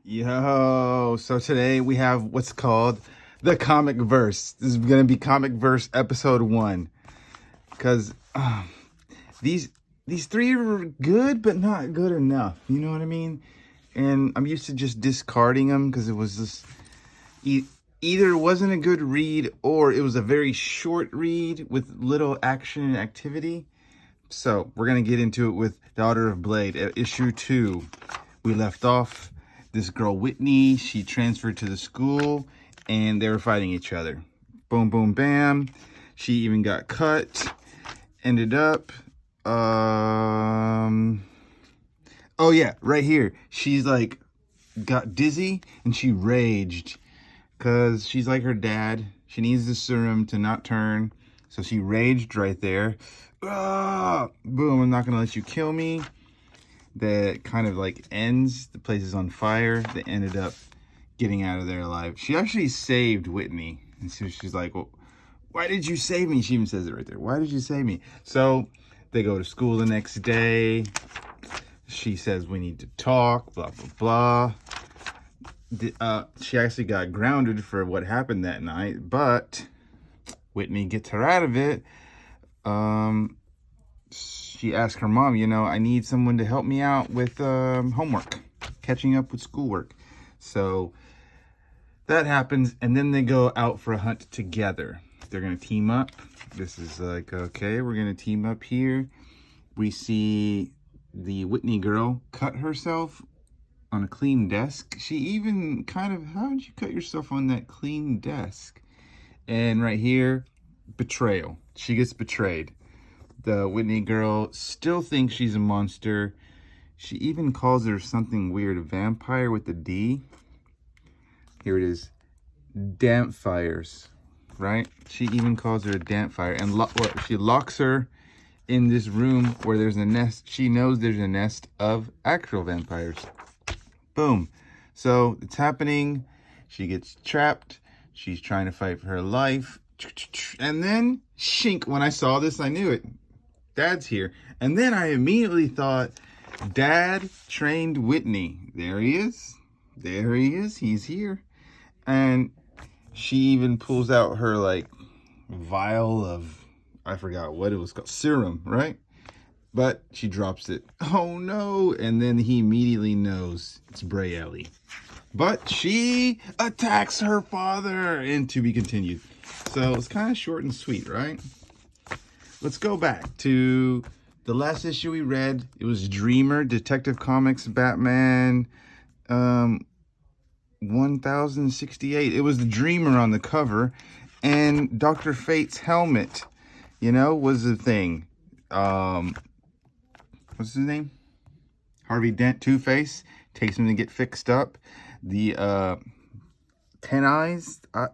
Yo, so today we have what's called the Comic Verse. This is gonna be Comic Verse Episode 1, because these three are good, but not good enough. You know what I mean? And I'm used to just discarding them because it was just either it wasn't a good read or it was a very short read with little action and activity. So we're gonna get into it with Daughter of Blade, issue 2. We left off. This girl, Whitney, she transferred to the school and they were fighting each other. Boom, boom, bam. She even got cut. Ended up, oh yeah, right here. She's like, got dizzy and she raged because she's like her dad. She needs the serum to not turn. So she raged right there. Ah, boom, I'm not gonna let you kill me. That kind of like ends. The place is on fire. They ended up getting out of there alive. She actually saved Whitney. And so she's like, well, why did you save me? She even says it right there. Why did you save me? So they go to school the next day. She says, we need to talk, blah, blah, blah. She actually got grounded for what happened that night, but Whitney gets her out of it. She asked her mom, I need someone to help me out with homework, catching up with schoolwork. So that happens, and then they go out for a hunt together. They're going to team up. This is like, okay, we're going to team up here. We see the Whitney girl cut herself on a clean desk. She even kind of, how did you cut yourself on that clean desk? And right here, betrayal. She gets betrayed. The Whitney girl still thinks she's a monster. She even calls her something weird, a vampire with a D. Here it is, Dampfires, right? She even calls her a Dampfire, and she locks her in this room where there's a nest. She knows there's a nest of actual vampires. Boom. So it's happening. She gets trapped. She's trying to fight for her life. And then, shink, when I saw this, I knew it. Dad's here. And then I immediately thought, Dad trained Whitney. There he is. There he is. He's here. And she even pulls out her, like, vial of, I forgot what it was called, serum, right? But she drops it. Oh, no. And then he immediately knows it's Bray Ellie. But she attacks her father. And to be continued. So it's kind of short and sweet, right? Let's go back to the last issue we read. It was Dreamer, Detective Comics, Batman 1068. It was the Dreamer on the cover. And Dr. Fate's helmet, was the thing. What's his name? Harvey Dent, Two-Face. Takes him to get fixed up. The 10 Eyes. I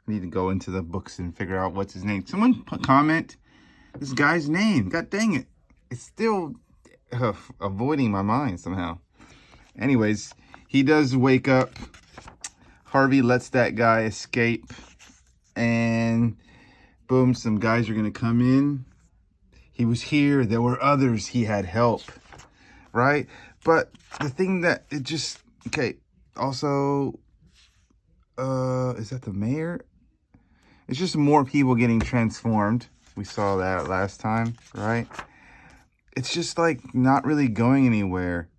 need to go into the books and figure out what's his name. Someone comment this guy's name. God dang it. It's still avoiding my mind somehow. Anyways, he does wake up. Harvey lets that guy escape. And boom, some guys are going to come in. He was here. There were others. He had help. Right? But the thing that it just... Okay, also... is that the mayor? It's just more people getting transformed. We saw that last time, right? It's just like not really going anywhere.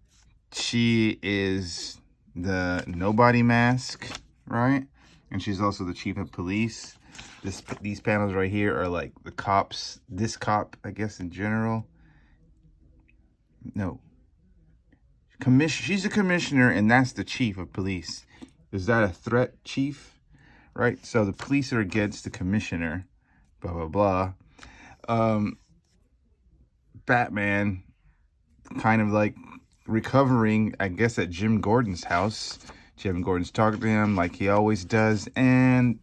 She is the nobody mask, right? And she's also the chief of police. These panels right here are like the cops. This cop, I guess, in general. No. She's a commissioner, and that's the chief of police. Is that a threat, chief? Right? So the police are against the commissioner. Blah, blah, blah. Batman kind of like recovering, I guess, at Jim Gordon's house. Jim Gordon's talking to him like he always does. And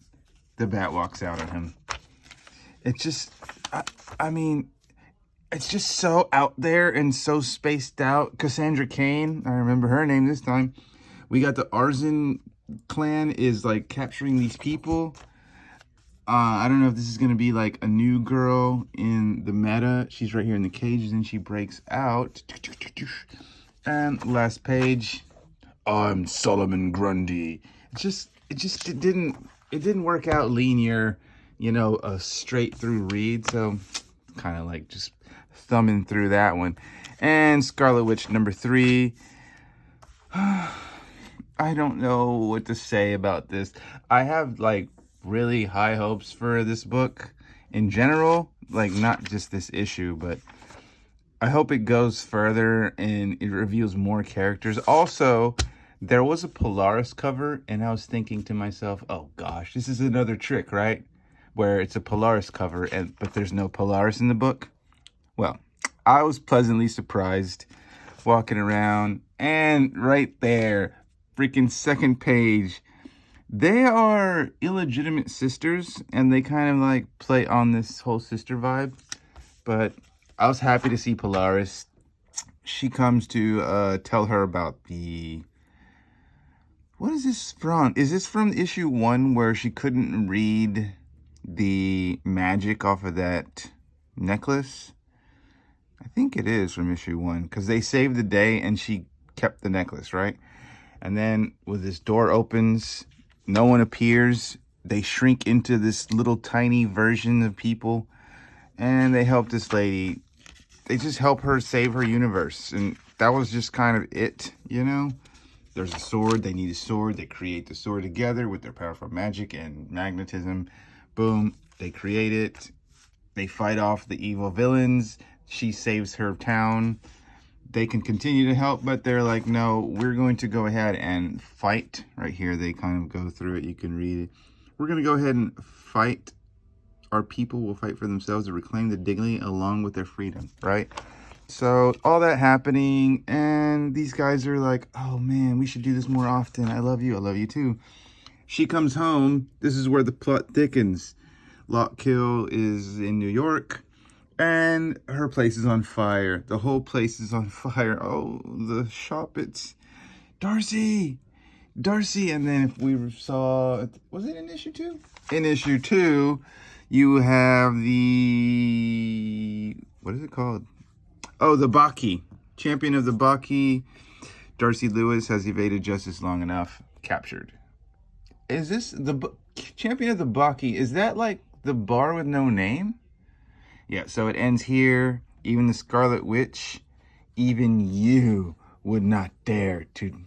the bat walks out on him. It's just, I mean, it's just so out there and so spaced out. Cassandra Cain, I remember her name this time. We got the Arzen clan is like capturing these people. I don't know if this is going to be like a new girl in the meta. She's right here in the cages and she breaks out. And last page. I'm Solomon Grundy. It didn't work out linear, a straight through read. So kind of like just thumbing through that one. And Scarlet Witch number 3. I don't know what to say about this. I have like really high hopes for this book in general, like not just this issue, but I hope it goes further and it reveals more characters. Also, there was a Polaris cover, and I was thinking to myself, oh gosh, this is another trick, right? Where it's a Polaris cover, but there's no Polaris in the book. Well, I was pleasantly surprised walking around, and right there, freaking second page, they are illegitimate sisters, and they kind of like play on this whole sister vibe. But I was happy to see Polaris. She comes to tell her about the... What is this from? Is this from issue 1 where she couldn't read the magic off of that necklace? I think it is from issue 1, because they saved the day and she kept the necklace, right? And then when this door opens, no one appears. They shrink into this little tiny version of people, and they help this lady. They just help her save her universe, and that was just kind of it, There's a sword. They need a sword. They create the sword together with their powerful magic and magnetism. Boom. They create it. They fight off the evil villains. She saves her town. They can continue to help, but they're like, no, we're going to go ahead and fight. Right here, they kind of go through it. You can read it. We're going to go ahead and fight. Our people will fight for themselves to reclaim the dignity along with their freedom, right? So all that happening, and these guys are like, oh man, we should do this more often. I love you too. She comes home. This is where the plot thickens. Lockkill is in New York, and her place is on fire. The whole place is on fire. Oh, the shop, it's Darcy. And then if we saw, was it in issue 2? In issue 2, you have the, what is it called? Oh, the Baki. Champion of the Baki. Darcy Lewis has evaded justice long enough. Captured. Is this the Champion of the Baki? Is that like the bar with no name? Yeah, so it ends here. Even the Scarlet Witch, even you would not dare to...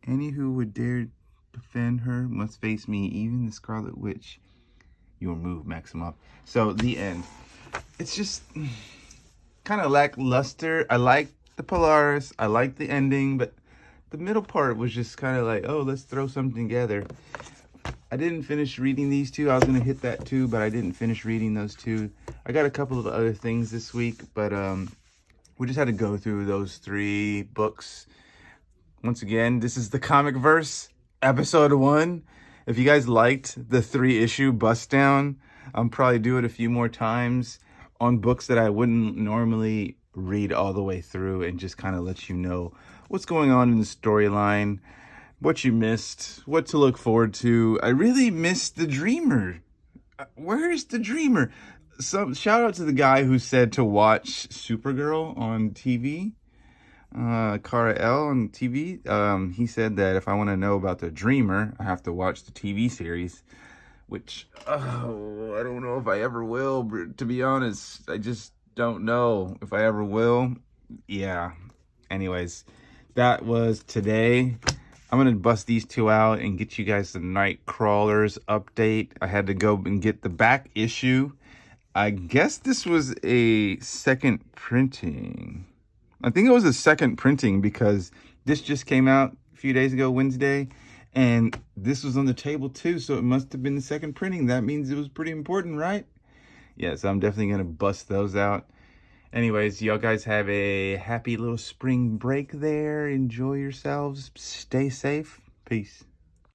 Any who would dare defend her must face me. Even the Scarlet Witch. Your move, Maximoff. So, the end. It's just kind of lackluster. I like the Polaris. I like the ending, but the middle part was just kind of like, oh, let's throw something together. I didn't finish reading these two. I was going to hit that too, but I didn't finish reading those two. I got a couple of other things this week, but we just had to go through those 3 books. Once again, this is the ComicVerse Episode 1. If you guys liked the 3-issue bust down, I'll probably do it a few more times on books that I wouldn't normally read all the way through, and just kind of let you know what's going on in the storyline, what you missed, what to look forward to. I really missed the Dreamer. Where's the Dreamer? Shout out to the guy who said to watch Supergirl on TV. Cara L on TV. He said that if I want to know about the Dreamer, I have to watch the TV series, which, I don't know if I ever will, to be honest. I just don't know if I ever will. Yeah. Anyways, that was today. I'm going to bust these 2 out and get you guys the Nightcrawlers update. I had to go and get the back issue. I guess this was a second printing. I think it was a second printing because this just came out a few days ago, Wednesday. And this was on the table too, so it must have been the second printing. That means it was pretty important, right? Yeah, so I'm definitely going to bust those out. Anyways, y'all guys have a happy little spring break there. Enjoy yourselves. Stay safe. Peace.